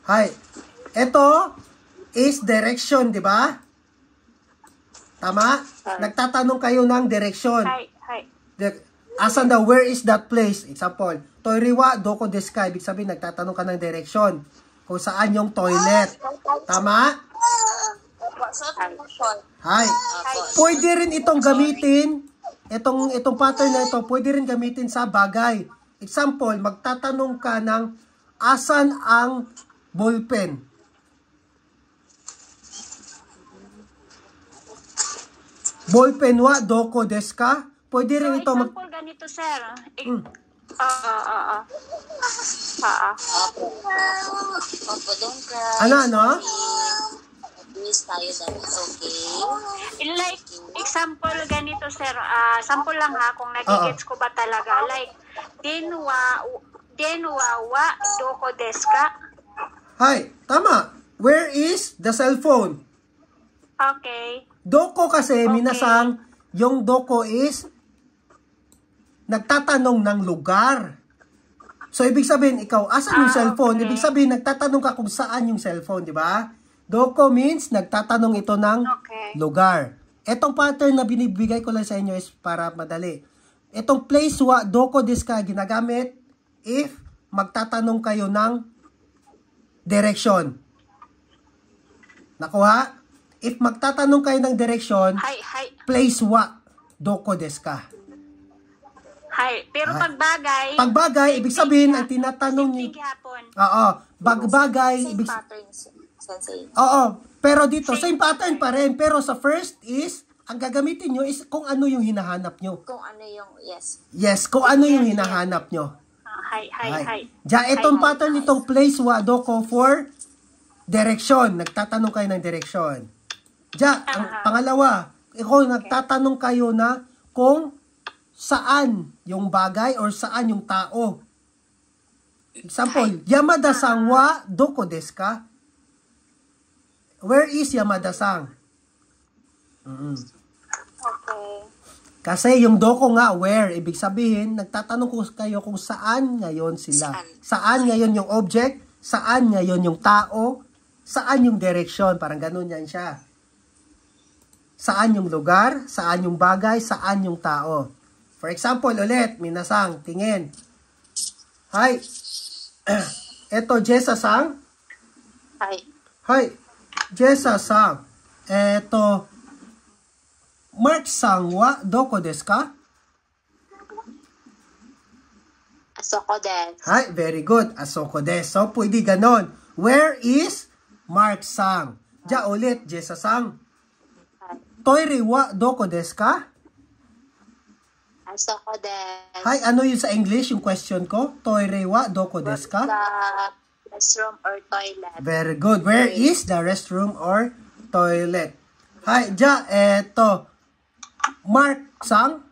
Hay. Ito is direction, di ba? Tama? Nagtatanong kayo ng direction. Hi. Asan daw, where is that place? Example, Toire wa doko desu ka? Ibig sabihin, nagtatanong ka ng direction. Kung saan yung toilet. Tama? Hay. Pwede rin itong gamitin, itong pattern na ito, pwede rin gamitin sa bagay. Example, magtatanong ka ng asan ang ballpen? Ballpen wa doko desu ka? Pwede rin ito example ganito, sir. Ano? Miss tayo daw. Okay. Like, example ganito, sir. Sample lang ha, kung nagigets ko ba talaga. Like, denwa wa doko desu ka? Hay, tama. Where is the cellphone? Okay. Doko kasi, minasang, yung doko is nagtatanong ng lugar. So, ibig sabihin, ikaw, asan yung cellphone? Okay. Ibig sabihin, nagtatanong ka kung saan yung cellphone, di ba? Doko means, nagtatanong ito ng lugar. Etong pattern na binibigay ko lang sa inyo is para madali. Etong place wa doko desu ka, ginagamit if magtatanong kayo ng direction. Nakuha? If magtatanong kayo ng direction, place wa doko desu ka. Hay, pero pagbagay, ibig sabihin, ang tinatanong niyo. Oo, bagbagay, ibig Sensei. Oo, pero dito, same pattern pa rin. Pero sa first is, ang gagamitin nyo is kung ano yung hinahanap nyo. Kung ano yung, yes. Yes, kung ano yung hinahanap nyo. Hay. Diyan, itong pattern, itong place wa doko for direction. Nagtatanong kayo ng direction. Diyan, ang pangalawa, kung nagtatanong kayo na kung saan yung bagay or saan yung tao. Example, Yamada-san wa doko desu ka? Where is Yamada-san? Okay. Kasi yung doko nga, where, ibig sabihin, nagtatanong ko kayo kung saan ngayon sila. Saan ngayon yung object, saan ngayon yung tao, saan yung direction, parang ganun yan siya. Saan yung lugar, saan yung bagay, saan yung tao. For example, ulit, minasang, tingin. Hi. Eto, Jessa-sang. Hi. Jessa-sang. Eto, Mark-sang wa doko desu ka? Asoko desu. Hi, very good. Asoko desu. So, pwede ganon. Where is Mark-sang? Ja, ulit, Jessa-sang. Toire wa doko desu ka? Asoko desu. Hi, ano yun sa English, yung question ko? Toire wa doko desu ka? The restroom or toilet. Very good. Where is the restroom or toilet? Hi, ja, eto. Mark-sang?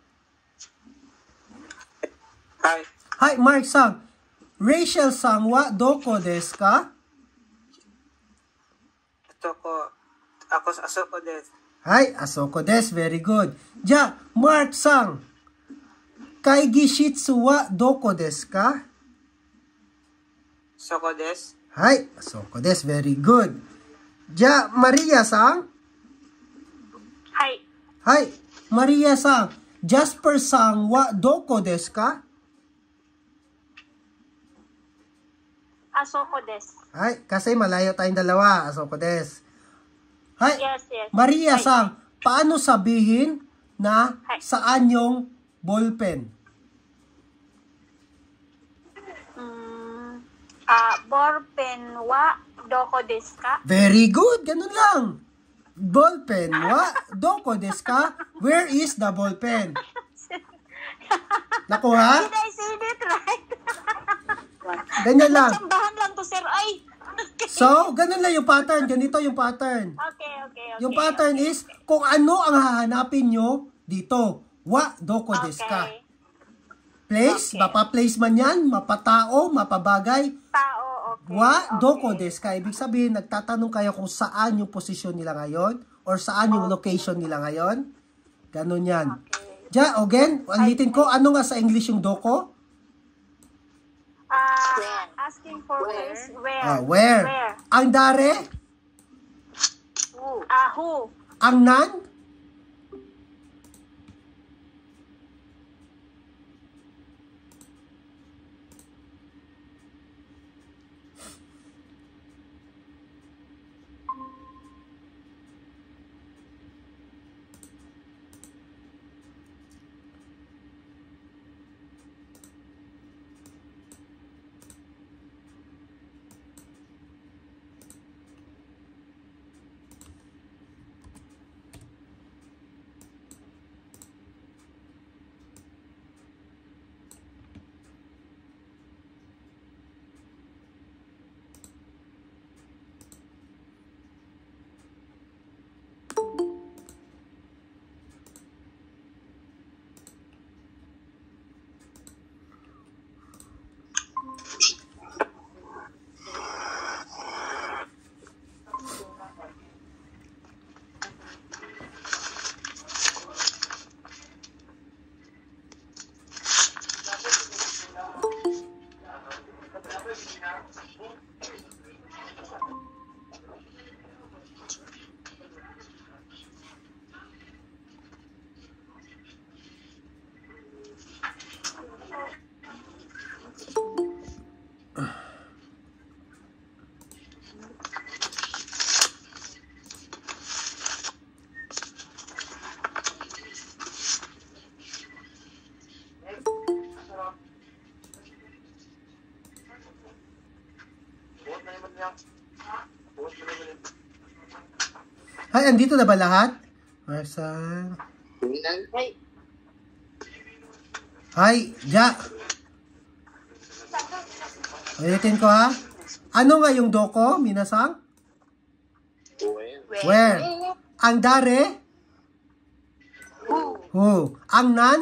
Hi, Mark-sang. Rachel-sang wa doko desu ka? Asoko desu. Hi, Asoko desu. Very good. Ja, Mark-sang. Kaigi shitsu wa doko desu ka? Asoko desu. Hi, Asoko desu. Very good. Ja, Maria-sang. Hi, Maria-sang. Jasper-sang wa doko desu ka? Asoko desu. Hi, kasi malayo tayong dalawa. Asoko desu. Hi, Yes. Maria-sang. Paano sabihin na saan yung ballpen? Ballpen wa doko desu ka? Very good. Ganun lang. Ballpen wa doko desu ka? Where is the ballpen? Nakuha? Did I say it right? Ganyan lang. Sambahan lang to, sir. Ay! So, ganun lang yung pattern. Ganito yung pattern. Okay. Yung pattern is, kung ano ang hahanapin nyo dito. Wa doko desu ka? Place, mapa-place man yan, mapatao, mapabagay. Tao, okay. Wa doko desu ka? Ibig sabihin, nagtatanong kayo kung saan yung posisyon nila ngayon or saan yung location nila ngayon. Ganun yan. Ja, again, ulitin ko, ano nga sa English yung doko? Asking for where? Where? Ang dare? Who? Ang nan? Ay, andito na ba lahat? Marsan. Ay, ja. Ulitin ko ha. Ano nga yung doko, minasang? Where? Ang dare? Who? Ang nan?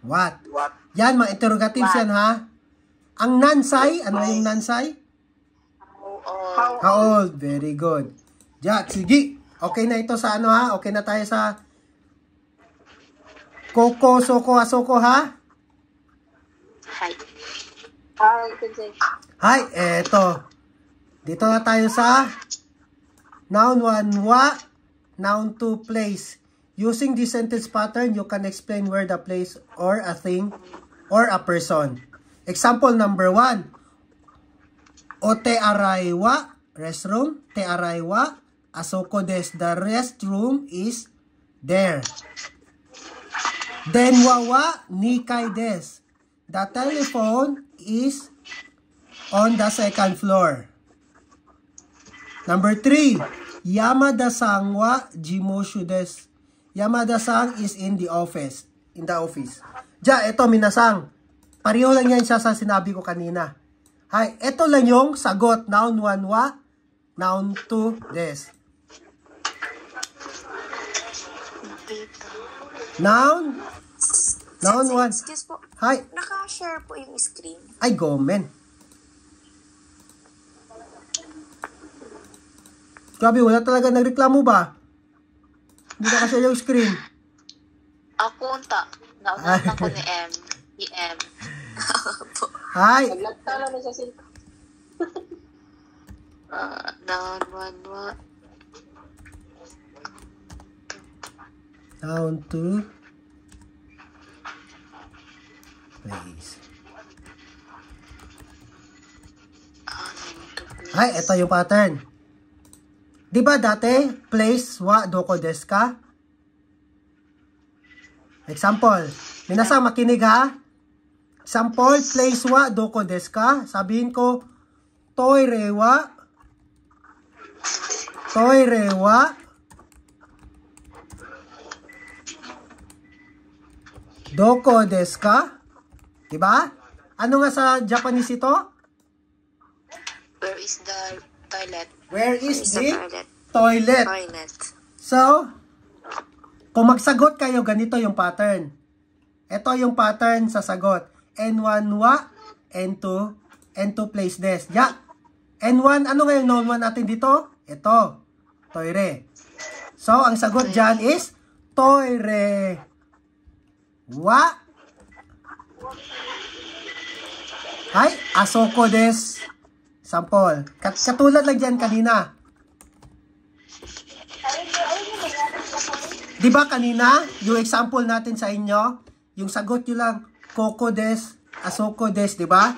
What? Yan, mga interrogatives yan ha. Ang nansay, ano yung nansay? How old? Very good. Ja, sige. Okay na ito sa ano ha? Okay na tayo sa Koko, Soko, Asoko ha? Hi, eto. Dito na tayo sa Noun 1, wa. Noun 2, place. Using this sentence pattern, you can explain where the place or a thing or a person. Example number 1. O te araiwa, restroom. Te araiwa, asoko des. The restroom is there. Denwawa, nikai des. The telephone is on the second floor. Number 3. Yamada-san wa jimoshu des. Yamada-san is in the office. In the office. Ja, ito minasang. Pareho lang yan siya sa sinabi ko kanina. Hay, ito lang yung sagot. Noun 1 wa, noun 2 des. Noun 1. Excuse po. Hi. Naka-share po yung screen. Ay, gomen. Grabe, wala talaga nagreklamo ba? Hindi na kasi yung screen. Ako unta. Naunan ko ni M. Ni M. Hi. Naglagta na sa silk. Noun 1 wa. Noun 2. Place. Ay, ito yung pattern. Di ba dati, place wa doko desu ka? Example. Minasang makinig ha. Example, place wa doko desu ka? Sabihin ko, toire wa doko desu ka? Diba? Ano nga sa Japanese ito? Where is the toilet? Where is the toilet? toilet? Toilet. So, kung magsagot kayo, ganito yung pattern. Ito yung pattern sa sagot. N1 wa, N2, N2 place des. Ya. N1, ano nga yung noun 1 natin dito? Ito. Toire. So, ang sagot dyan is toire. Wa. Hay, asoko des. Sample. Katulad lang dyan kanina. Di ba kanina, yung example natin sa inyo, yung sagot nyo lang, koko des, asoko des, di ba?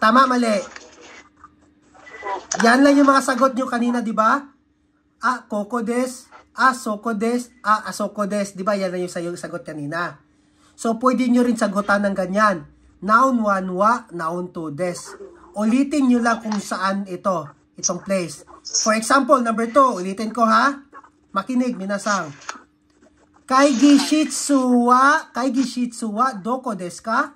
Tama, mali. Yan lang yung mga sagot nyo kanina, di ba? Koko des, soko des, asoko des, di ba? Yan lang yung sagot kanina. So, pwede nyo rin sagutan ng ganyan. Noun 1 wa, noun 2 des. Ulitin nyo lang kung saan itong place. For example, number 2, ulitin ko ha. Makinig, minasang. Kaigi shitsu wa doko desu ka?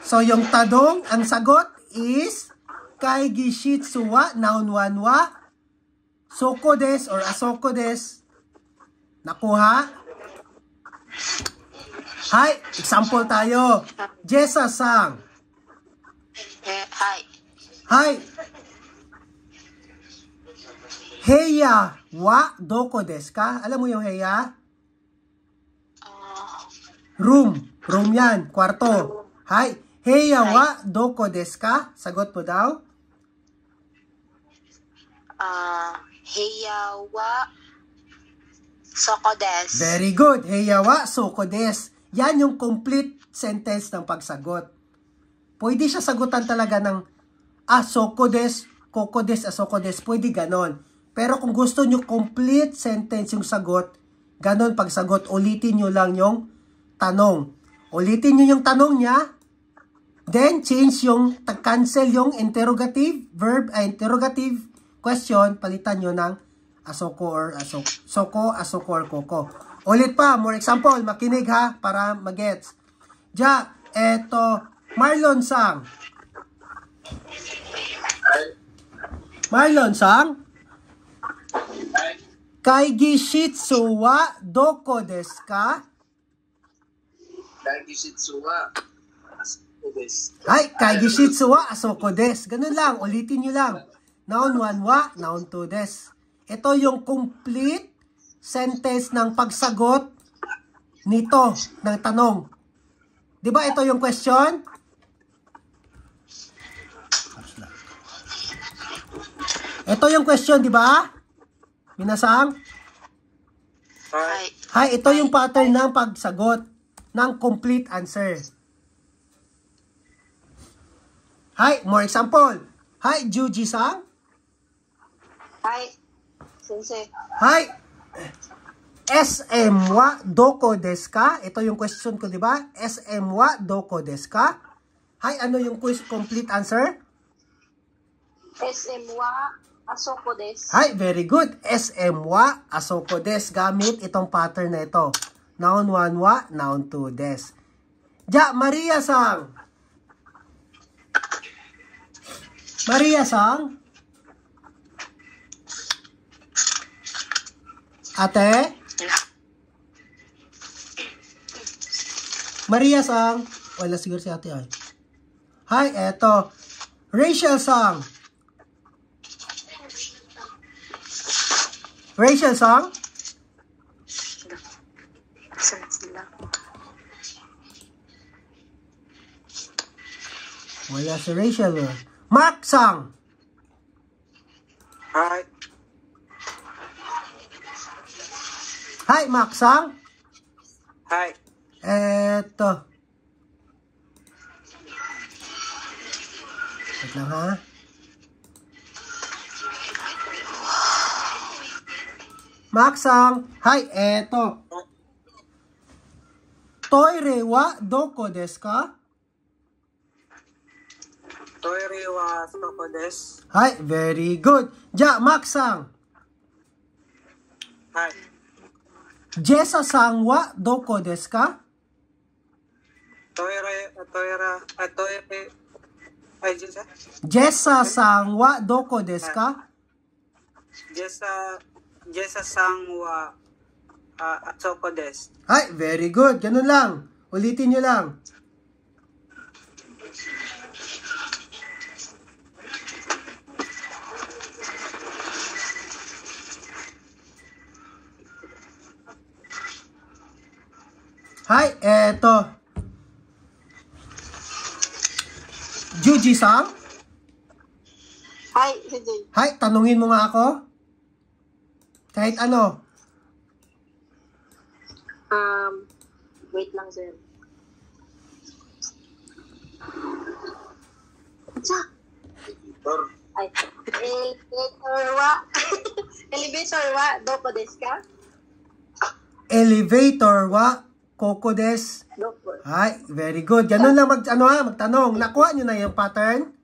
So, yung tanong, ang sagot is kaigi shitsu wa noun 1 wa soko desu or asoko desu. Nakuha? Hi, example tayo. Jessa-sang. Hi. Hi. Heya wa doko desu ka? Alam mo yung heya? Room. Room yan. Kwarto. Hi. Heya wa doko desu ka? Sagot mo daw. Heya wa soko desu. Very good. Heya wa soko desu. Yan yung complete sentence ng pagsagot. Pwede siya sagutan talaga ng soko desu, koko desu, asoko desu. Pwede ganon. Pero kung gusto nyo complete sentence yung sagot, ganon pagsagot, ulitin nyo lang yung tanong. Ulitin nyo yung tanong niya, then change yung, cancel yung interrogative verb, interrogative question, palitan nyo ng asoko or soko, asoko or koko. Ulit pa, more example, makinig ha, para magets. Eto, Marlon Sang. Marlon Sang. Kaigi shitsu wa doko desu ka? Kaigi shitsu wa asoko desu. Ay, kaigi shitsu wa asoko desu. Ganun lang, ulitin nyo lang. Noun 1 wa, noun 2 desu. Ito yung complete sentence ng pagsagot nito, ng tanong. Di ba ito yung question? Ito yung question, di ba? Minasang? Hi. Hi, ito yung pattern ng pagsagot ng complete answer. Hi, more example. Hi, Juji-san. Hi, sensei. Hi, SM wa doko desu ka? Ito yung question ko, di ba? SM wa doko desu ka? Hi, ano yung complete answer? SM wa asoko desu. Hi, very good. SM wa asoko desu. Gamit itong pattern na ito. Noun 1 wa, noun 2 desu. Maria-san. Maria-san. Ate? Maria-san. Wala siguro si ate ay. Hi, eto. Rachel-san. Rachel-san? Saan sila? Wala si Rachel. Mark-san. Hi. Hi, Mark-san. Hi. Eto. Wait lang ha. Mark-san. Hi, eto. Toire wa doko desu ka? Toire wa soko desu. Hi, very good. Mark-san. Hi. Jessa-san wa doko desu ka? Toire, ay, Jessa-san wa doko desu ka? Jessa-san wa asoko desu. Hi, very good. Ganun lang. Ulitin nyo lang. Hi, eto. Juji-san? Hi, CJ. Hi, tanungin mo nga ako. Kahit ano. Wait lang, sir. Ay, elevator wa doko desu ka? Elevator wa koko desu. Doko. Hi, very good. Ganun lang magtanong. Nakuha nyo na yung pattern?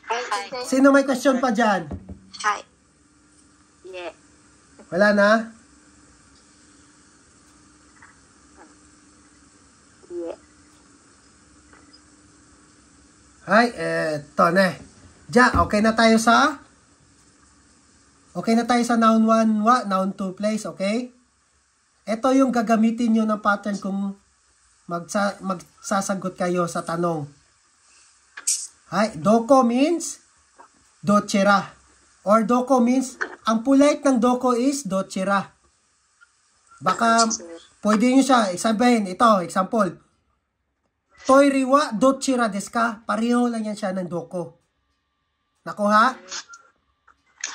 Hi, CJ. Sino may question pa dyan? Hi. Yeah. Wala na? Yeah. Hi, eto na. Okay na tayo sa noun 1 wa, noun 2 place, okay? Ito yung gagamitin nyo ng pattern kung magsasagot kayo sa tanong. Hi, doko means dochira. Or doko means, ang polite ng doko is dochira. Baka, pwede nyo siya, sabihin, ito, example. Toire wa dochira desu ka? Pareho lang yan siya ng doko. Nakuha?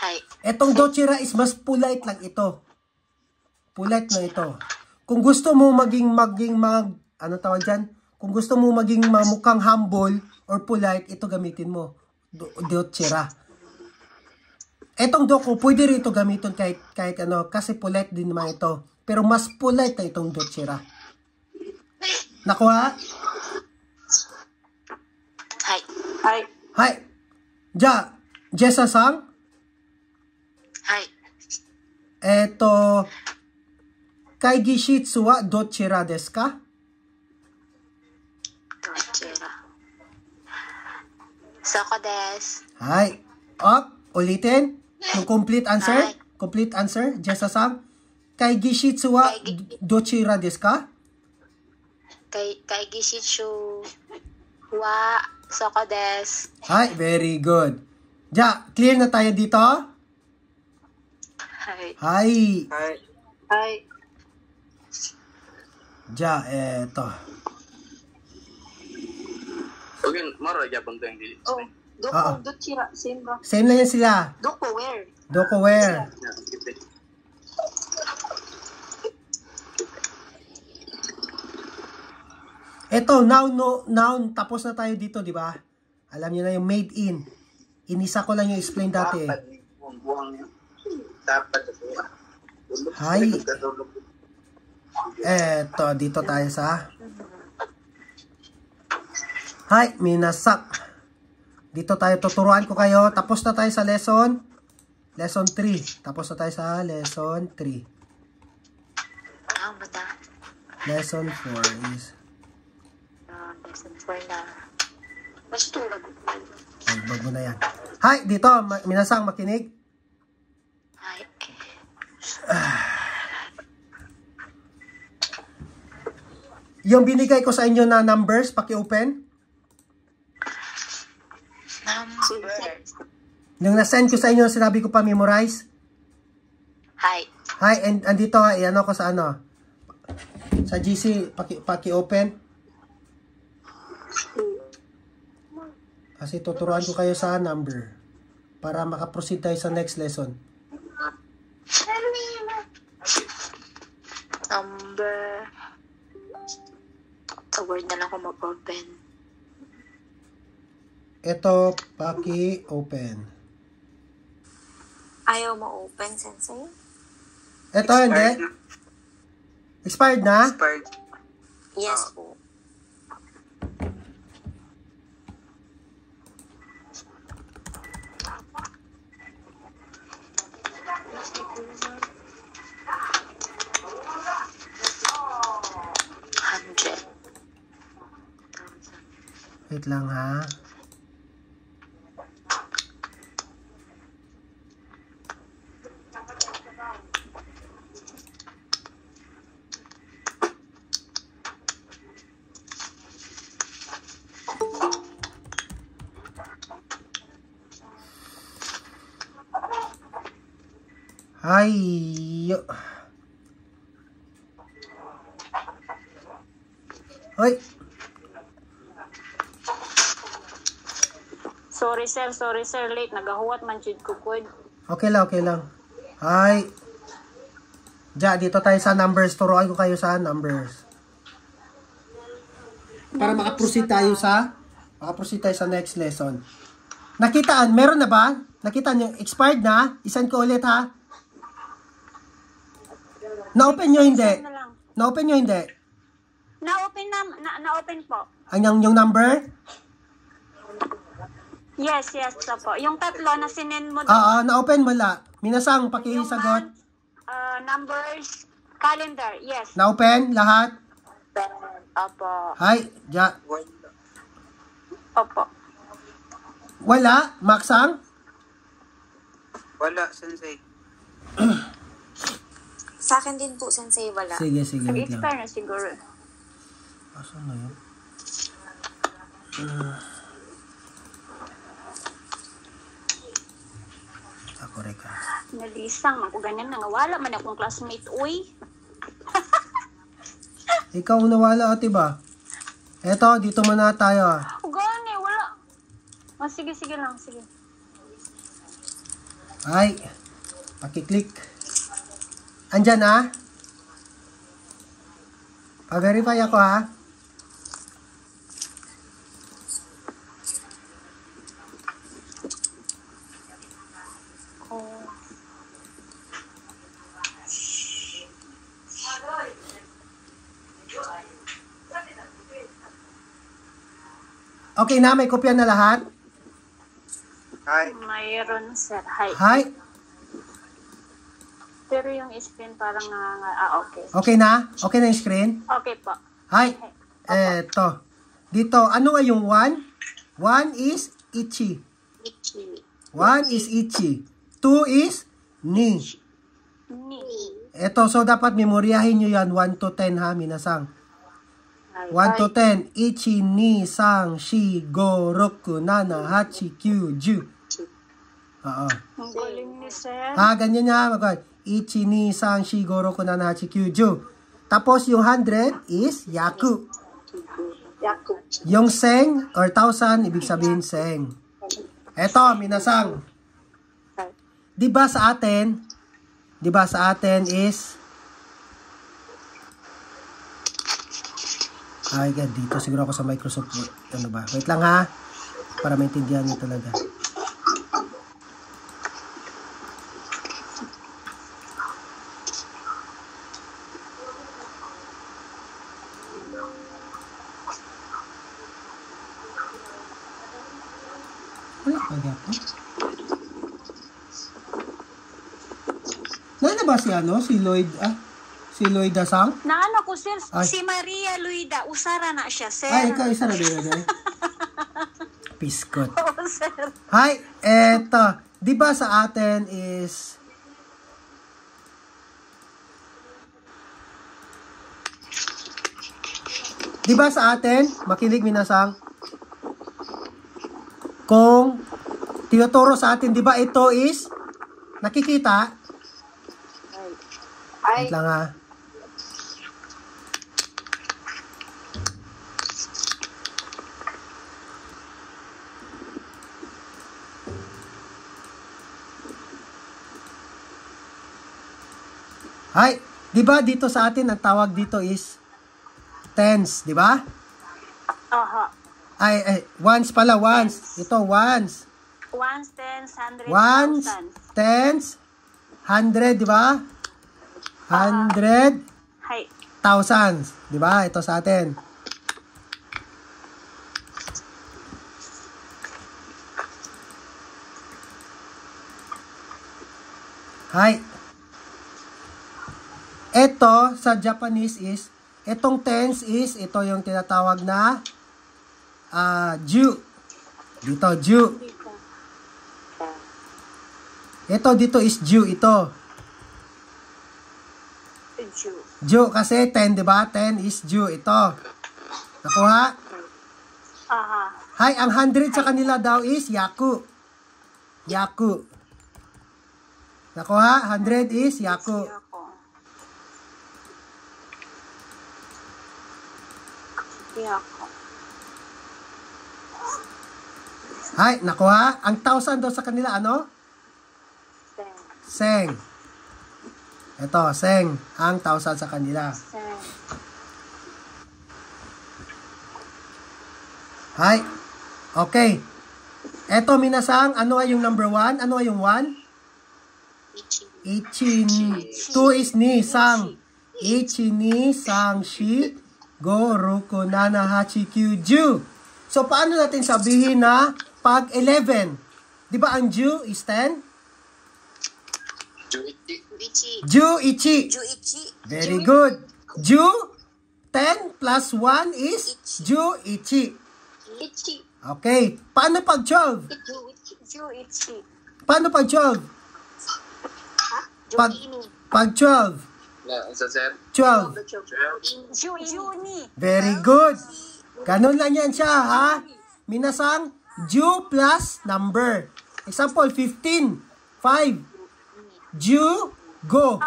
Hi. Etong dochira is mas polite lang ito. Polite lang ito. Kung gusto mo ano tawag dyan? Kung gusto mo maging mukhang humble or polite, ito gamitin mo. Dochira. Etong doko, pwede rin ito gamitin kahit ano, kasi polite din naman ito. Pero mas polite na itong dochira. Nakuha? Hi. Hi. Hi. Jessa-san? Hi. Eto, kaigi shitsu wa dochira desu ka? Dochira. Soko desu. Hi. Up. Ulitin. Yung complete answer. Hi. Complete answer. Jessa-san. Kaigi shitsu wa dochira desu ka? Kaigi shitsu wa soko desu. Hi. Very good. Clear na tayo dito? Hi. Hi. Hi. Hi. Eto. Okay, maro Japon to yung dili. Oh, Oo. doko dochira same ba? Same lang yan sila. Doko where? Doko where? Eto, noun, tapos na tayo dito, di ba? Alam niyo na yung made in. Inisa ko lang yung explain dati. Hi. Eto, dito tayo sa Hi, minasak. Dito tayo, tuturuan ko kayo. Tapos na tayo sa lesson 3. Tapos na tayo sa lesson 3. Mata. Lesson 4 is Lesson 4 na. Mas tulad. Bag mo na yan. Hi, dito, minasang makinig. Hi. Yung binigay ko sa inyo na numbers, paki-open. Number. Yung na-send ko sa inyo, sinabi ko pa memorize. Hi. Hi, and andito, ano ko sa ano. Sa GC, paki-open. Kasi tuturuan ko kayo sa number. Para makaproceed tayo sa next lesson. Number. Sa word na lang ako mag-open. Ito, paki-open. Ayaw mo open, sensei? Ito, hindi. Expired na? Expired. Yes po. Wait lang ha. Ay. Hoy. Sorry sir, late. Nagahuwat man jud ko pod. Okay lang. Hi. Dito tayo sa numbers. Turuan ko kayo sa numbers. Para makaproceed tayo sa next lesson. Nakitaan, meron na ba? Nakita niyo, expired na? Isan ko ulit ha? Na-open nyo hindi? Na lang. Na-open nyo hindi? Na-open po. Yung number? Yes, so po. Yung tatlo na sinend mo Na-open wala. Minasang pakisagot. Numbers, calendar, yes. Na-open lahat? Opo. Hi, Opo. Wala? Maksang? Wala, sensei. Sa akin din po, Sensei, wala. Sige, wait lang. Nag-expire na siguro. Asan na yun? Correct ka. Nalisang, ako ganyan nga. Wala man akong classmate, uy. Ikaw nawala ate ba? Eto, dito muna tayo. Gani, wala. Sige lang, sige. Ay, pakiclick. Andyan ha? Pa-verify ako ha? Okay na, may kopya na lahat? Hi. Mayroon, sir. Hi. Hi. Pero yung screen parang okay. Okay na? Okay na yung screen? Okay po. Hi. Eto. Dito, ano nga yung 1? 1 is ichi. 1 is ichi. 2 is ni. Ni. Eto, so dapat memoryahin nyo yan 1 to 10 ha, minasang. 1 to 10. Ichi, ni, sang, shi, go, roku, nana, hachi, kyu, ju. Oo. Ang galing ni sir. Ganyan nga. Ichi, ni, sang, shi, go, roku, nana, hachi, kyu, ju. Tapos yung 100 is yaku. Yung seng or 1,000, ibig sabihin seng. Eto, minasang. Diba sa atin is God, dito siguro ako sa Microsoft Word. Ano ba? Wait lang ha. Para maintindihan niyo talaga. Wala pa gapo. Nana ba si Lloyd? Si Lloyd Dasang? Naano ko sir, Ay. si Maria Luida, usara na siya sir. Ikaw isa na din. Piskot. Oo sir. Hi, eto. Di ba sa atin is Di ba sa atin, makinig minasang, kung tinuturo sa atin, di ba ito is nakikita? Wait lang ha. Hi, di ba dito sa atin ang tawag dito is tens, di ba? Aha. Ones pala, ones. Ito, ones. Ones, tens, hundred, Ones, thousands. tens, 100, di ba? 100, Hi. thousands. Di ba? Ito sa atin. Hi. Ito sa Japanese is, itong tens is, ito yung tinatawag na ju. Dito, ju. Ito, dito is ju, ito. Ju, kasi 10, di ba? 10 is ju, ito. Nakuha? Aha. Hi, ang 100 sa kanila daw is yaku. Yaku. Nakuha? 100 is yaku. Yako. Hay, nakuha. Ang 1,000 daw sa kanila, ano? Seng. Ito, seng. Ang 1,000 sa kanila. Hay. Okay. Ito, minasang, ano ay yung number 1? Ano ay yung 1? Ichi. 2 is ni, sang. Ichi ni, sang, shi, go, roku, nana, hachi, kyu, ju. So, paano natin sabihin na pag 11? Di ba ang ju is 10? Ju, ichi. Very good. Ju, 10 plus 1 is ju, ichi. Okay. Paano pag 12? Paano pag 12? Pag 12. Isa, sir. 12. Very good. Ganun lang yan siya, ha? Minasang, ju plus number. Example, 15. 5. Ju, go.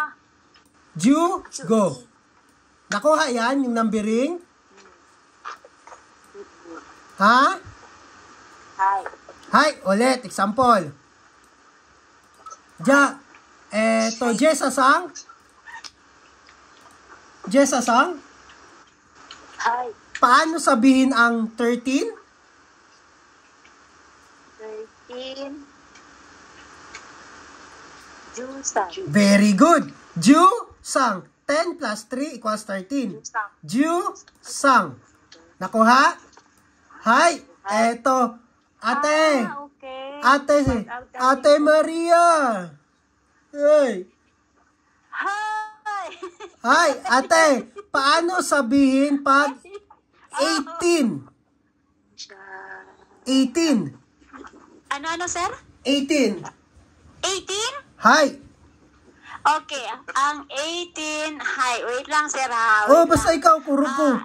Ju, go. Nakuha yan, yung numbering? Ha? Hi, ulit. Example. Ja, eto, Jessa sang. Jessa sang. Paano sabihin ang 13? 13. Very good. Ju, sang. 10 plus 3 equals 13. Ju, sang. Nakuha? Hi, eto. Ate. Okay. Ate Maria. Hey. Hi! Hi, ate. Paano sabihin pag 18? 18. Ano, sir? 18. 18? Hi. Okay, ang 18, hi, wait lang sir ha. Oh, basta ikaw, kurog ko.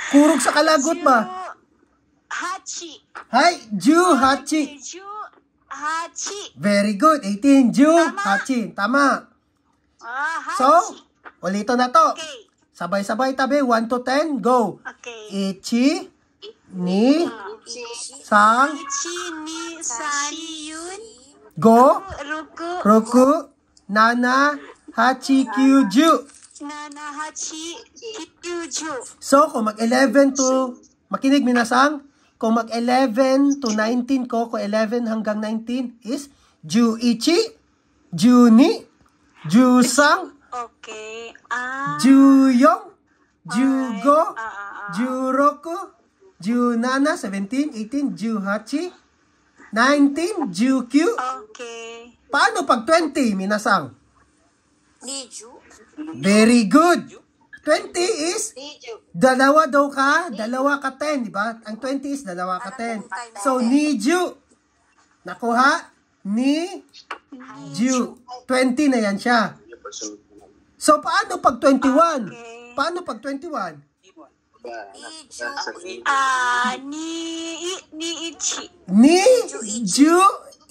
Kurog sa kalagot ba? Hachi. Hi, Ju Hachi. Ju Hachi. Very good. 18, Ju Hachi. Tama. Hachi. So, ulito na to. Okay. Sabay-sabay tabi. 1 to 10, go. Okay. Ichi, ni, sang, Ichi ni san yun. go, Ruku. roku, nana, hachi, kyu, ju. Nana hachi kyuju. So, kung mag-11 to, makinig minasang, kung mag-11 to 19 ko, kung 11 hanggang 19 is ju ichi, ju ni, ju sang, Okay. ju yong, ju go, ju roku, ju nana, 17, 18, ju hachi, 19, ju kyu. Okay. Paano pag 20, minasang? Niju. Very good. 20 is dalawa daw ka, dalawa ka 10, di ba? Ang 20 is dalawa ka 10. So, niju. Nakuha? Ni-ju. 20 na yan siya. So, paano pag 21? Paano pag 21? Ni ichi. Ni-ju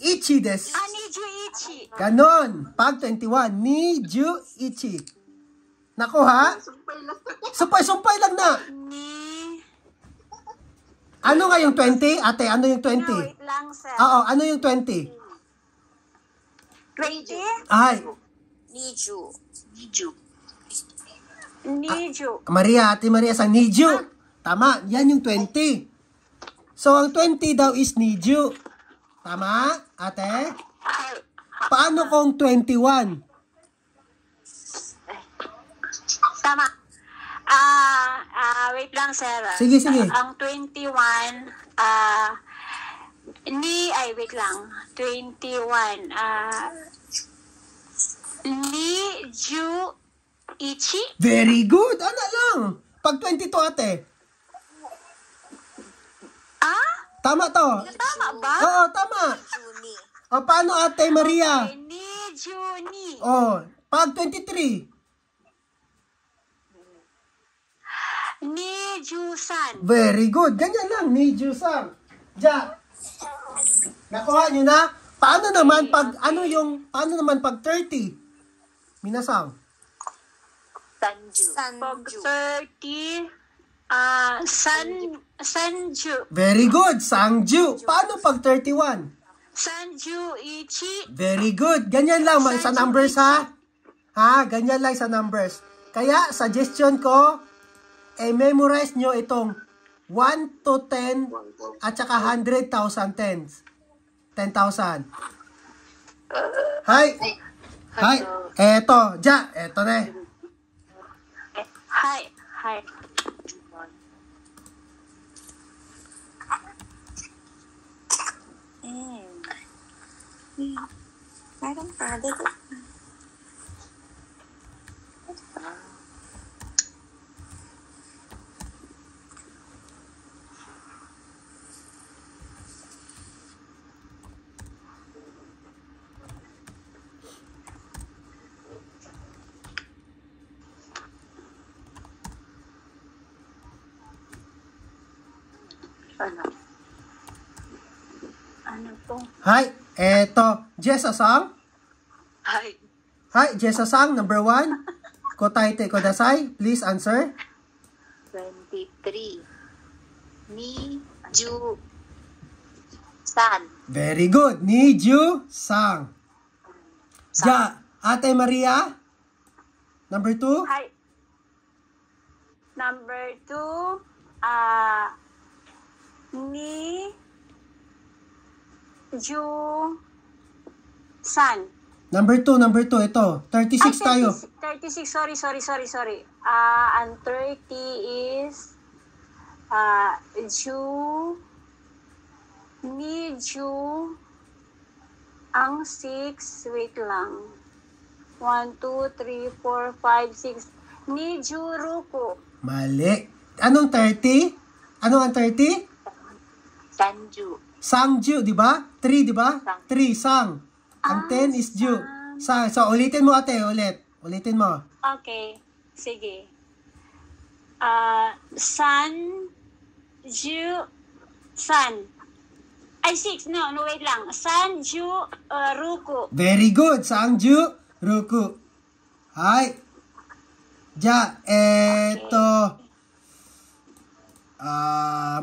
ichi desu. Ni ichi. Ganon. Pag 21, ni-ju ichi. Nakuha? Sumpay-sumpay lang na. Ni. Ano nga yung 20? Ate, ano yung 20? No, wait lang, sir. Oo, ano yung 20? 20? Ay, Niju. Niju. Maria, Ate Maria, sa niju. Tama, yan yung 20. So, ang 20 daw is niju. Tama, ate? Paano kung 21? Tama. Wait lang, sir. Sige, sige. Ang 21, wait lang. 21, ni ju ichi. Very good. Ano lang? Pag 22, ate. Tama to. Tama ba? Oo, tama. Juni. O, paano, Ate Maria? Okay, ni ju ni. O, pag 23. Ni ju san. Very good. Ganyan lang. Ni Jusang. Ja. Nakuha nyo na? Paano naman pag, paano naman pag 30? Minasang. Pag Sanju. 30, Sanju. Very good. Sangju. Paano pag 31? Sanju Ichi. Very good. Ganyan lang sa numbers ha. Ha, ganyan lang sa numbers. Kaya, suggestion ko, memorize nyo itong 1 to 10 at saka 100,000 tens. 10,000. Hi. Hi. Eto. Eto na eh. Hi. Parang pwede ko. Ano to? Hi. Eto. Jessa-sang. Hi. Hi. Jessa-sang. Number 1. Kotaite kodasai. Please answer. 23. Ni Ju San. Very good. Niju-sang. Ate Maria. Number 2. Hi. Number 2, Ni Ju San. Number 2. Ito. 36 tayo. 36. Sorry. Ang 30 is Ni Ju. Ang 6, wait lang. 1, 2, 3, 4, 5, 6. Ni Ju Ruko. Mali. Anong 30? Ano ang 30? Sanju. Sangju, di ba? 3, di ba? 3, sang. Ang 10 is ju. Sang. So, ulitin mo ate, Ulitin mo. Okay. Sige. San. Ju. San. Ay, 6. No, wait lang. San, Ju, Ruko. Very good. Sangju, ruku. Hi. Eto.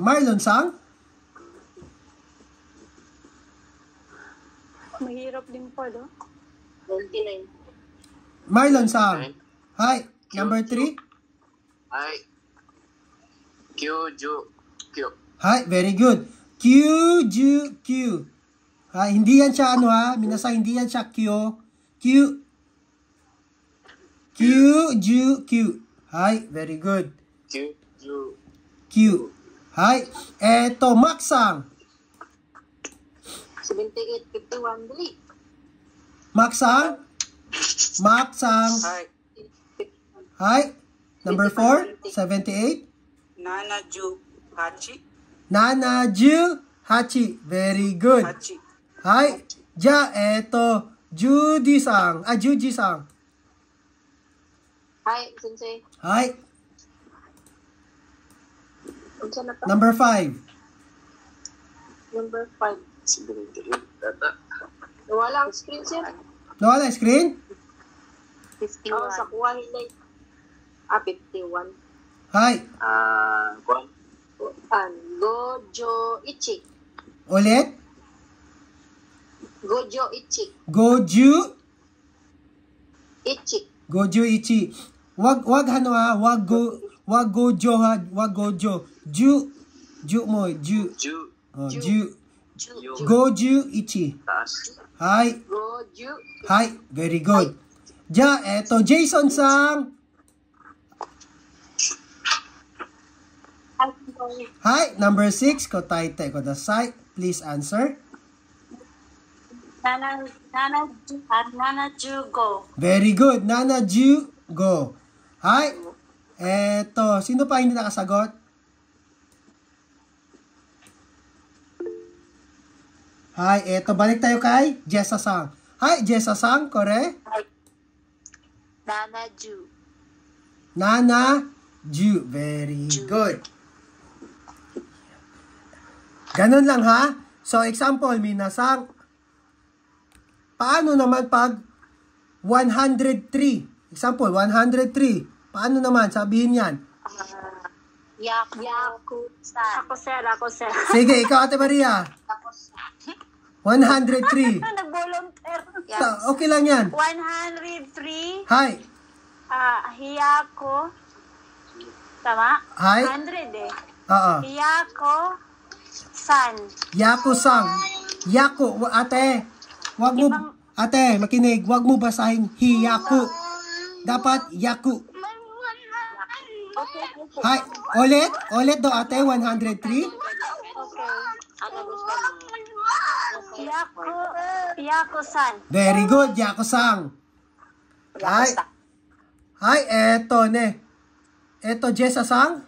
Marlon sang. Mahirap din po, no? 29. Marlon sang. Hi. Number 3. Hi. Q. Hi. Very good. Q. Ha, hindi yan siya minasa, hindi yan siya Q. Q. Hi. Very good. Q. Hi. Eto, Max sang. 78, 51, dali. Max sang. Hi. Hi. Number 4, 78. Nanaju Hachi. Nanaju Hachi. Very good. Hachi. Hi. Eto, Judy sang. Juji sang. Hi, Sensei. Hi. Unsa na pa? Number 5. Number 5. Wala ang screen siya. Nawala screen? 51. Sa kuha nila. 51. Hi. Gojo Ichi. Ulit. Gojo Ichi. Goju Ichi. Ichi. Wag gojo ha. Wag gojo. Ju mo. Ju. Goju Ichi. Hi. Goju. Hi. Very good. Eto, Jason sang. Hi. Number 6. Kotaite kodasai. Please answer. Nanaju Go. Very good. Nanaju go. Hi. Eto, sino pa hindi nakasagot? Hi, eto, balik tayo kay Jessa-sang. Hi, Jessa-sang, kore? Nanaju. Very good. Ganun lang ha. So, example, minasang. Paano naman pag 103? Example, 103. Paano naman? Sabihin yan. Yaku-san. Ako, sir. Sige, ikaw, Ate Maria. 103. Nag-volunteer. Okay lang yan. 103. Hi. Hiyako. Tama? Hi. 100 eh. Oo. Hiyako. San. Yaku-sang. Yaku. Ate, wag mo, ate, makinig. Wag mo basahin hiyaku. Dapat yaku. Hi. Ulit daw, ate. 103. Hiyako-san. Very good, Yaku-sang. Hi. Hi, eto ne. Eto, Jessa-sang.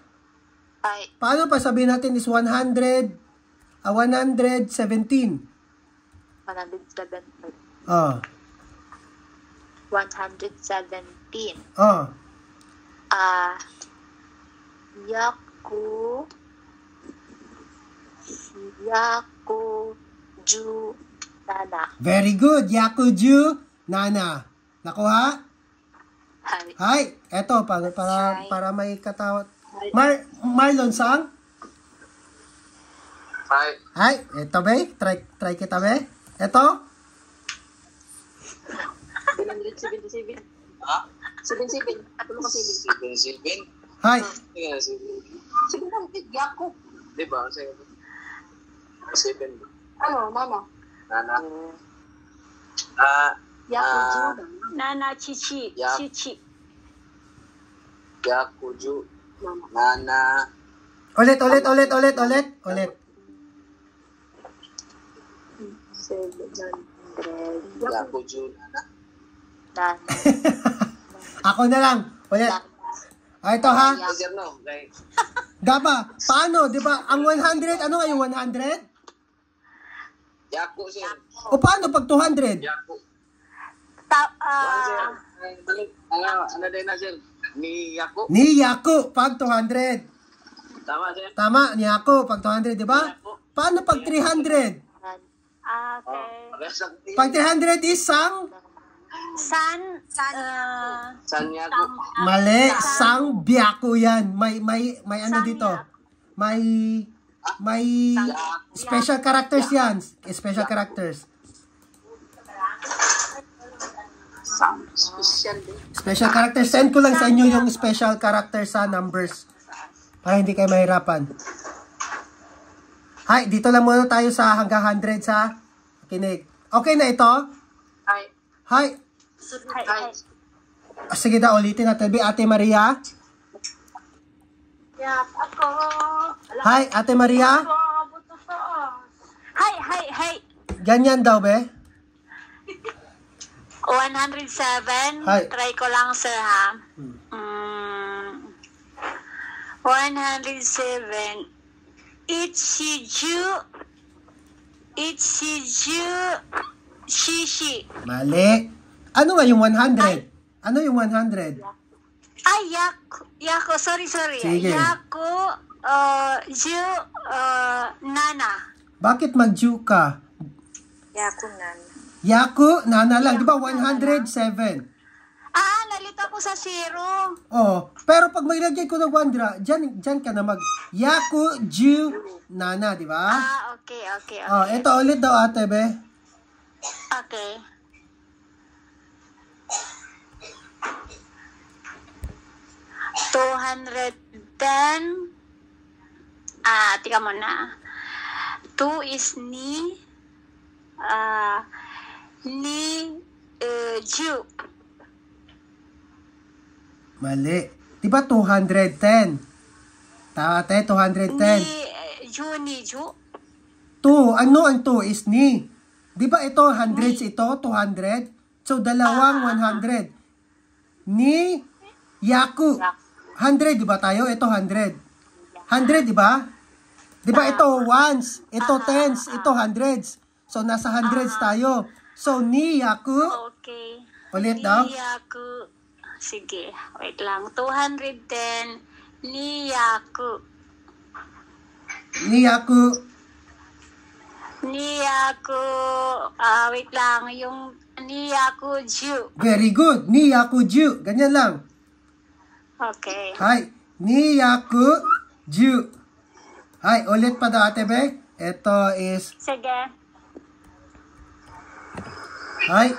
Hi. Paano pa sabihin natin is 117? 117. Oh. 117. Oh. Yakuju Nana. Very good, Yakuju Nana. Nakuha? Hi. Hi. Eto, para may katawat. Marlon sang. Hi. Hi. Eto ba? Try kita ba? Eto. 777. Ha? 77. Ano ka 7? 7-7? Hi. Kaya 7. 700. Yaku. Diba? 7. 7. Ano, Nana? Nana. Yakuju. Nana Chichi. Yak. Chichi. Yakuju. Nana. Ulit. 700. Yakuju. Nana. Nana. Ako na lang. Ulit. Ito ha. Sir, no? Okay. Daba, paano? Di ba? Ang 100, ano nga yung 100? Yaku, sir. O paano pag 200? Yaku. Sir. Ano din na, sir? Ni Yaku. Ni Yaku pag 200. Tama, sir. Tama, ni Yaku pag 200, di ba? Paano pag 300? Okay. Pag 300 is sang? San. San Yaku. Mali, sang Byaku yan. May ano Sang dito? Yaku. May special characters yan. Special characters. Special din. Special characters. Send ko lang sa inyo yung special characters sa numbers. Para hindi kayo mahirapan. Hi, dito lang muna tayo sa hanggang 100 sa kinig. Okay na ito? Hi. Hi. Hi. Sige na, ulitin natin. Ate Maria. Ako. Hi, Ate Maria. Hi. Ganyan daw, be. 107. Hi. Try ko lang, sir, ha? 107. Ichiju. Shishi. Mali. Ano nga yung 100? Ano yung 100? Ay, Yako. Sorry. Sige. Yako, Nana. Bakit mag-ju ka? Yaku Nana. Yaku, nana lang. Di ba 107? Nalito ako sa zero. Oh, pero pag may lagay ko ng 100, dyan ka na mag Yaku, ju, nana, di ba? Okay. Oh, ito ulit daw, ate, be. Okay. $210. Tika mo na. 2 is ni. Ju. Mali. Di ba 210? Ate, 210. Ni Ju. 2, ano ang 2 is ni? Di ba ito, hundreds ito, 200? So, dalawang 100. Ni Yaku. 100, di ba tayo? Ito, 100. 100, di ba? Di ba ito, ones, ito, tens, ito, hundreds. So, nasa hundreds tayo. So, ni Yaku. Okay. Ulit daw. Niyaku. Sige, wait lang. 210. Niyaku. Ni Yaku. Niyaku. Wait lang. Yung Niyaku Ju. Very good. Ni Yaku ju. Ganyan lang. Okay. Hi. Ni Yaku Ju. Hay, ulit pa daw Ate Bek. Ito is, Sige. hay,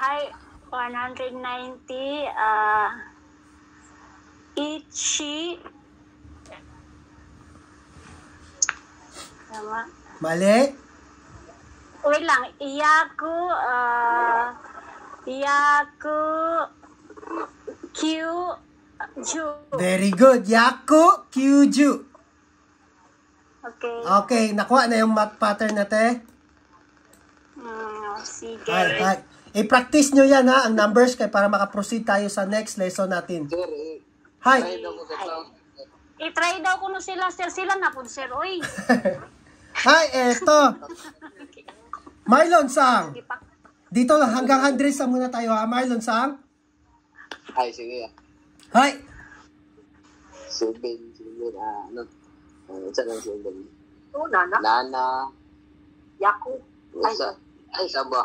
Hi, 190. Ichi. Tama. mali. Wait lang. Yaku. Ju. Very good. Yaku Kyuju. Okay. Okay, nakuha na yung math pattern natin. Sige. Hay. I-practice nyo yan ha, ang numbers kay para makaproceed tayo sa next lesson natin. Sir, Hay. try daw ko sa cloud. I-try daw ko no sila, sir. Sila na po, sir. Uy. Hay, eto. Marlon Sang. Di pa. Dito hanggang 100 sa muna tayo ha, Marlon Sang. Ay, sige. Hay. 7, ano? Isa lang 7. Oo, Nana. Nana. Yaku. Isa. Ay, saba.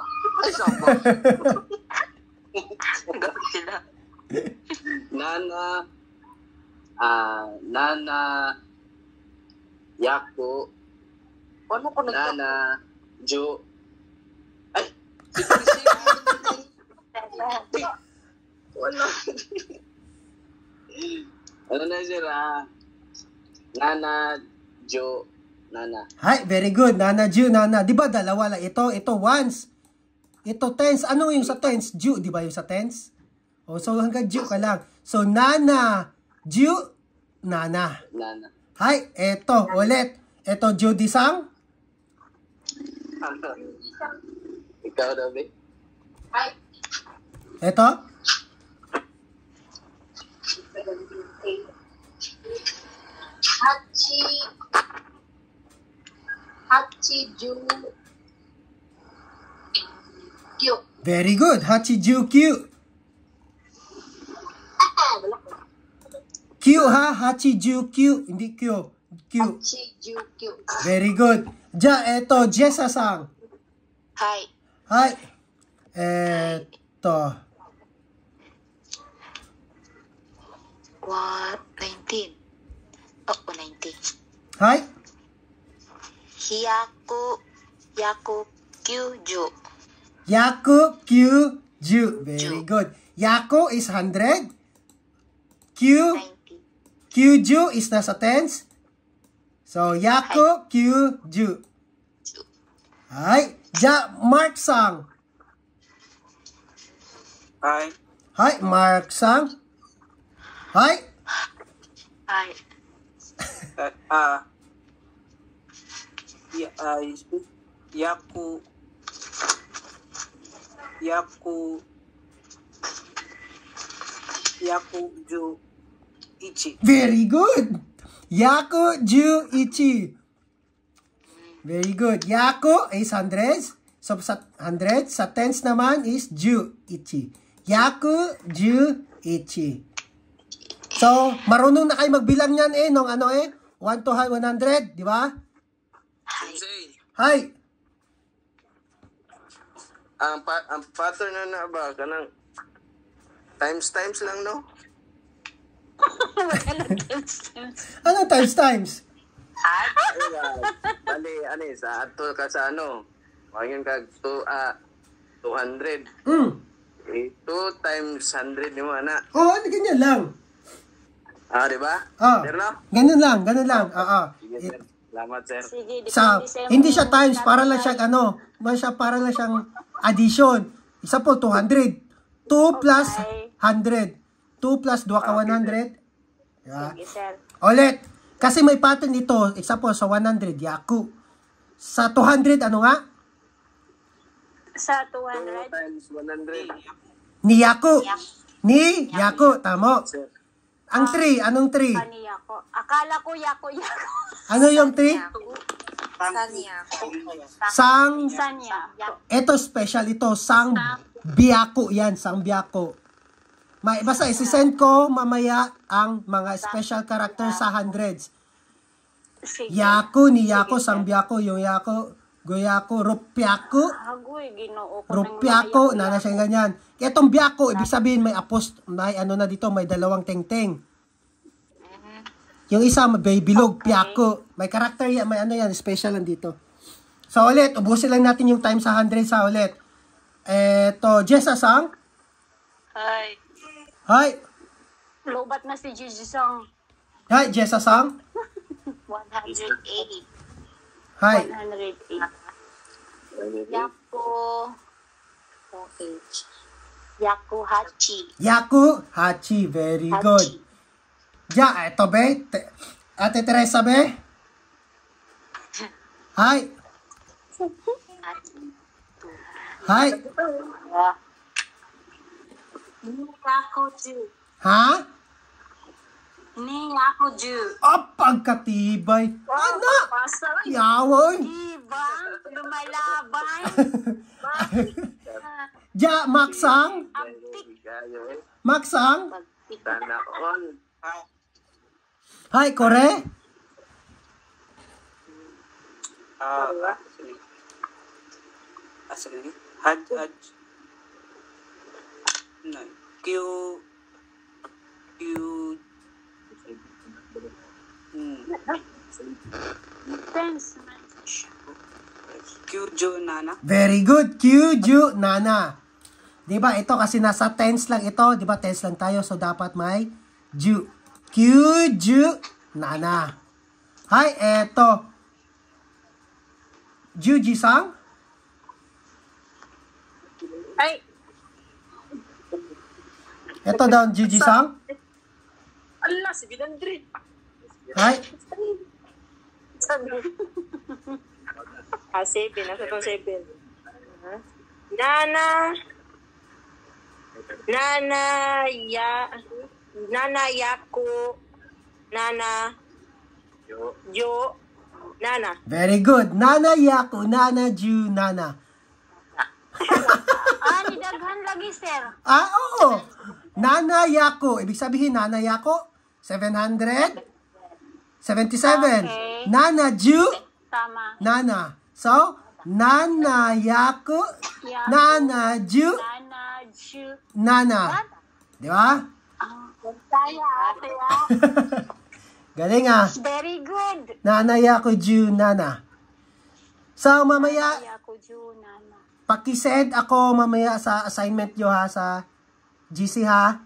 Gawin sila. Nana. Nana. Yaku. Paano ko nag- Nana. Ju. Ay. Wala. Ano na sir? Nana. Ju. Nana. Hay, very good. Nana, Ju, Nana. Di ba dalawa lang? Ito once. Ito tense. Ano yung sa tense? Ju, di ba yung sa tense? O, so hanggang Ju ka lang. So, Nana, Ju, Nana. Nana. Hay, eto, ulit. Eto, Judy Sang. Ikaw daw, be? Eto. Hachiju. Kyo. Very good. Hachiju Q. Q ha, Hachiju Q. Hindi Q. Q. Hachiju kyo. Very good. Ja, eto, Jessa Sang. Hi. Hay. Eto. What? 19. Oh, 19. Hay. Yaku Kyuju. Yaku Q Ju. Very good. Yaku is 100. Q 90. Kyuju is nasa tens. So, Yaku Kyuju. Hay. Ja, Mark Sang. Hi. Hay, Mark Sang. Hay. Hi. Yaku. Ju. Ichi. Very good. Yaku Ju Ichi. Very good. Yaku is 100. So, sa 100. Sa tens naman is Ju Ichi. Yaku Ju Ichi. So, marunong na kayo magbilang yan nung 1 to 100, di ba? Say, Hi. ang pattern na ba kanang times lang no? Ano times? Bali sa ato ka sa Mangin kag 200. 2 times 100 mo ana. Oo, ganyan lang. Di ba? Sir, no? Ganun lang. Oo. Sige, sir. Salamat, sir. Sige, Hindi siya times, para lang siyang para lang siyang addition. Isa po, 200. 2 plus 100. 2 plus 2 ka 100. Yeah. Sige, sir. Ulit. Kasi may pattern dito. Example, sa 100, Yaku. Sa 200, ano nga? Sa 2 200. times 100. Ni Yaku. Ni Yaku. Tamo. Sir. Ang 3, anong 3? Kaniya ko. Akala ko yako. Ano yung 3? Sang. Sanya. Ito special ito. Sang Biyaku yan. Sang Biyaku. Basta isi-send ko mamaya ang mga special character sa hundreds. Sige. Yaku, ni Yaku, Sang Biyaku, yung Yaku, Goyaku, Rupyaku. Agoy, ginoo ko. Rupyaku, na siya ganyan. Itong Biyaku, ibig sabihin may may ano na dito, may dalawang teng-teng. Yung isa, bilog, piyako. May karakter yan, may ano yan, special lang dito. So ulit, ubusin lang natin yung time sa 100 sa ulit. Eto, Jessa Sang. Hi. Hi. Lobat na si Gigi Song. Hi, Jessa Sang. 108. Hi. 108. Yaku. OH. Yaku Hachi. Yaku Hachi. Very good. Ja, eto be. Ate Teresa be. Hi. Hi. Yaku Ju. Ha? Ni Yaku Ju. Pagkatibay. Ana. Yawoy. Diba? Lumalaban. Ja, Maksang. Maksang. Sana on. Hi, Kore. Asli. Had. No. Q. Thanks. Q Nana. Very good. Kyuju Nana. Diba, ito kasi nasa tense lang ito. Diba, tense lang tayo. So, dapat may ju. Kyuju Nana. Hi, eto. Juji Sang. Ay, Ito daw, Juji Sang. Allah, si 100. Hi. Seven. Nasa itong 7. Nana Yaku. Nana Jo. Nana. Very good. Nana Yaku, Nana Ju, Nana. Ni daghan lagi, sir. Oo. Nana Yaku. Ibig sabihin, Nana Yaku, 777. Okay. Nana Ju, Tama. Nana. So, Nana Yaku, Nana Ju, Nana Ju. Nana. Di ba? Saya, ate. Galing ah. Very good. Nana Yaku, Ju, Nana. So, mamaya, Yaku Ju, Nana. pakisend ako mamaya sa assignment nyo ha, sa GC ha.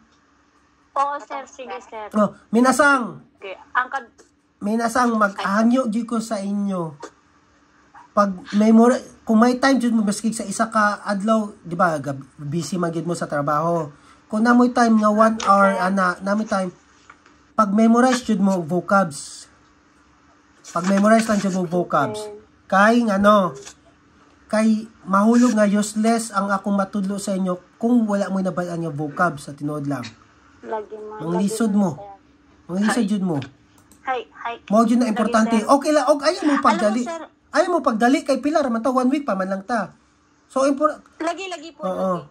Oo, sir. Sige, sir. Oh, minasang. Okay. Minasang mag-ahangyo di ko sa inyo. Pag kung may time jud mo maski sa isa ka adlaw, di ba, busy magid mo sa trabaho. Kung namoy time nga 1 hour namoy time, pag memorize jud mo vocabs. Pag memorize lang jud mo vocabs. Kay kay mahulog nga useless ang akong matudlo sa inyo kung wala mo nabal-an nga vocabs sa tinuod lang. Lagi mo. Mga lisod mo. Mga lisod jud mo. Hi. Mao jud na importante. Okay lang, ayaw mo pagdali. Alam mo, sir, Ayaw mo pagdali kay Pilar man ta 1 week pa man lang ta. So Lagi po. Oo. Lagi.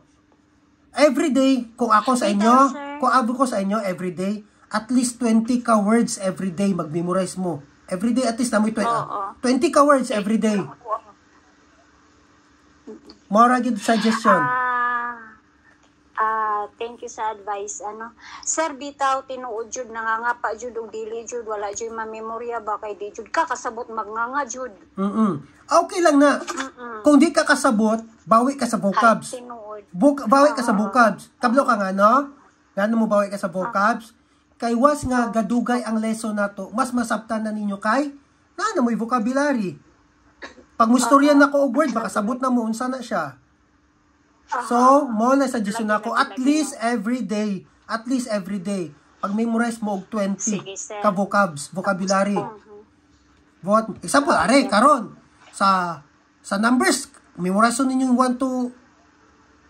Every day kung ako sa Wait inyo, lang, sir. kung abo ko sa inyo every day, at least 20 ka words every day mag-memorize mo. Every day at least namoy 20 ka words every day. Mora gid suggestion. Thank you sa advice. Sir, bitaw, tinuod jud, nangangapa jud, o dili jud, wala jud mamemorya ba, kay di jud ka, kasabot magnganga jud. Okay lang na. Kung di ka kasabot, bawi ka sa vocabs. Tinuod. Bawi ka sa vocabs. Kablo ka nga, no? Gano mo bawi ka sa vocabs? Kay was nga gadugay ang lesson nato, mas masabtan na ninyo kay na mo'y vocabulary. Pag mo istorya na ko og word, baka sabot na mo unsa na siya. So, mo na suggestion ako at least every day. Pag memorize mo og 20 Sige, sir. ka vocabulary. Example, karon sa numbers, memorize ninyo 1 to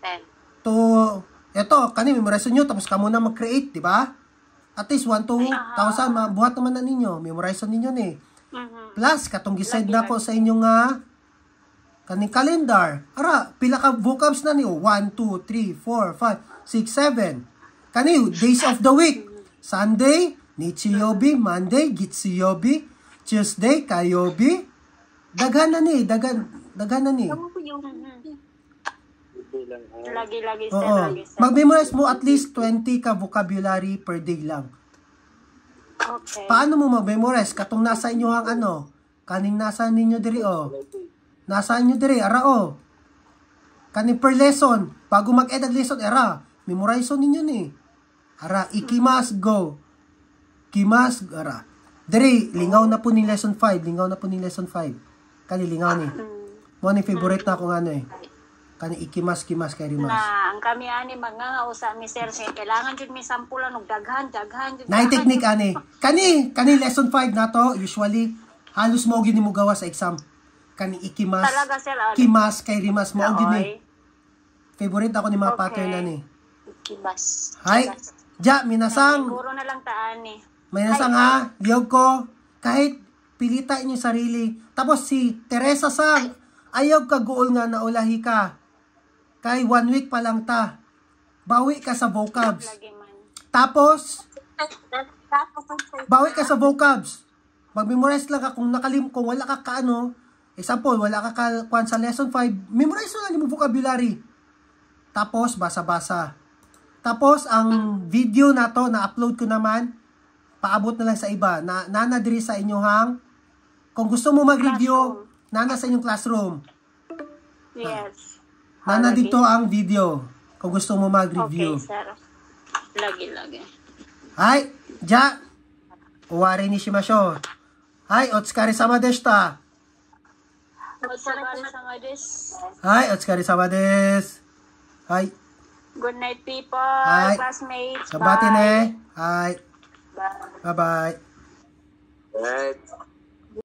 10. eto, memorize niyo tapos kamo na mag-create, di ba? At least 1 to 1,000 mabuhat naman na ninyo. Memorize ninyo ni. Plus katong gisaid na ko sa inyo nga kaning calendar. Ara, pila ka vocabs na niyo? 1, 2, 3, 4, 5, 6, 7. Kani days of the week. Sunday, Nichiyobi, Monday, Gitsuyobi, Tuesday, Kayobi. Daghan na ni. Lagi, sir. Oo. Lagi, sir. Mag-memorize mo at least 20 ka vocabulary per day lang. Okay. Paano mo mag-memorize? Katong nasa inyo ang ano? Kaning nasa ninyo diri o. Nasa inyo diri, ara o. Kaning per lesson. Bago mag-edad lesson, ara. Memorize ninyo ni. Ara, ikimas, go. Kimas, ara. Diri, lingaw na po ni lesson 5. Lingaw na po ni lesson 5. Kani, lingaw ni. Mo ni favorite na akong ano eh. Kani, ikimas, kimas, kay rimas. Na ang kami ani magngangausa mi sir say kailangan jud mi sampulan og daghan jud. Nay technique ani. Kani lesson 5 na to, usually halos mo gini mo gawa sa exam. Kani ikimas, Talaga sir. kimas kay rimas mo gini. Oy. Favorite ako ni mga Okay. pattern na ni. Kimas. Hay, ja minasang, Siguro na lang taan ni. minasang ha, liyog ko kahit pilita inyo sarili. Tapos si Teresa sang ayaw ka gool nga naulahi ka. Kay 1 week pa lang ta. Bawi ka sa vocabs. Lagi man. Tapos Tapos ang bawi ka sa vocabs. Mag-memorize lang ka kung kung wala ka kaano, example, wala ka kuan sa lesson 5, memorize mo lang yung vocabulary. Tapos basa-basa. Tapos ang video na to na upload ko naman, paabot na lang sa iba. Nana diri sa inyohang kung gusto mo mag-review, nana sa inyong classroom. Yes. Nana dito ang video kung gusto mo mag-review. Okay, sir. Lagi. Hai, ja. Uwari ni shimasho. Hai, otsukare sama deshita. Hai, otsukare sama desu. Hai. Good night, people. Hi. Classmates. Gambate Bye. ne. Hai. Bye. Bye-bye. Right.